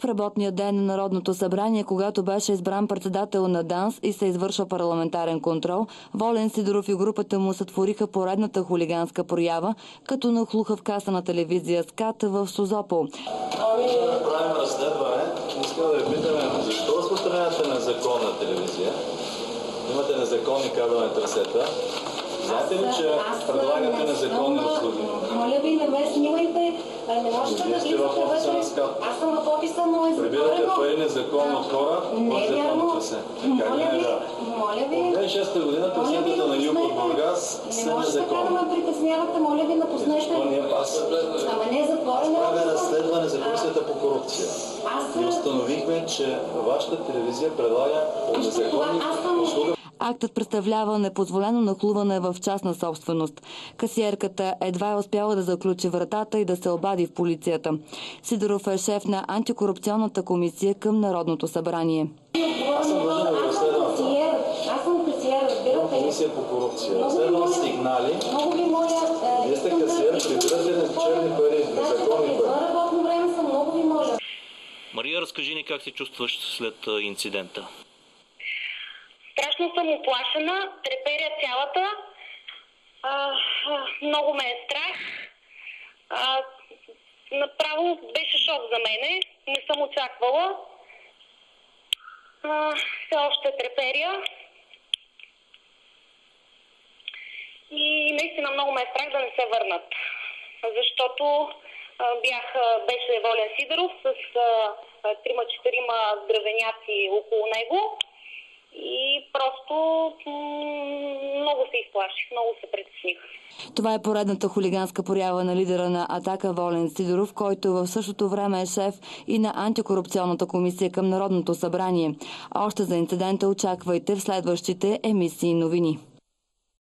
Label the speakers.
Speaker 1: работния ден на Народното събрание, когато беше избран председател на ДАНС и се извършва парламентарен контрол, Волен Сидеров и групата му сътвориха поредната хулиганска проява, като нахлуха в каса на телевизия СКАТ в Созопол.
Speaker 2: Правим разследване. Искам да ви питаме, защо разпространявате незаконна телевизия? Имате незаконни кабелни трасета. Знаете ли, че предлагате незаконни услуги?
Speaker 3: Моля ви, не ме снимайте. Не можете да влизате вътре. Аз съм в офиса, но е затворено.
Speaker 2: Прибирате пари незаконно от хора,
Speaker 3: не е вярно. Моля ви.
Speaker 2: От 2006 година трасетата на юг от Бургас са незаконни.
Speaker 3: Не можете така да ме притеснявате, моля ви, напуснете. Ама не е затворено.
Speaker 2: Правя разследване за Комисията по корупция. И установихме, че вашата телевизия предлага незаконни услуги.
Speaker 1: Актът представлява непозволено нахлуване в частна собственост. Касиерката едва е успяла да заключи вратата и да се обади в полицията. Сидеров е шеф на антикорупционната комисия към Народното събрание.
Speaker 2: Аз съм длъжен да разследвам.
Speaker 3: Аз съм касиер, разбирате ли?
Speaker 2: Комисия по корупция. Разследвам сигнали.
Speaker 3: Много ви моля.
Speaker 2: Вие сте касиер, прибирате черни пари, незаконни пари.
Speaker 3: За работно време съм, много ви моля.
Speaker 4: Мария, разкажи ни как се чувстваш след инцидента.
Speaker 5: Страшно съм оплашена, треперя цялата. Много ме е страх. Направо беше шок за мене. Не съм очаквала. Все още треперя. И наистина много ме е страх да не се върнат. Защото беше Волен Сидеров с 3-4 здравеняци около него. И просто много се изплаших, много се притесних.
Speaker 1: Това е поредната хулиганска проява на лидера на Атака Волен Сидеров, който в същото време е шеф и на антикорупционната комисия към Народното събрание. Още за инцидента очаквайте в следващите емисии новини.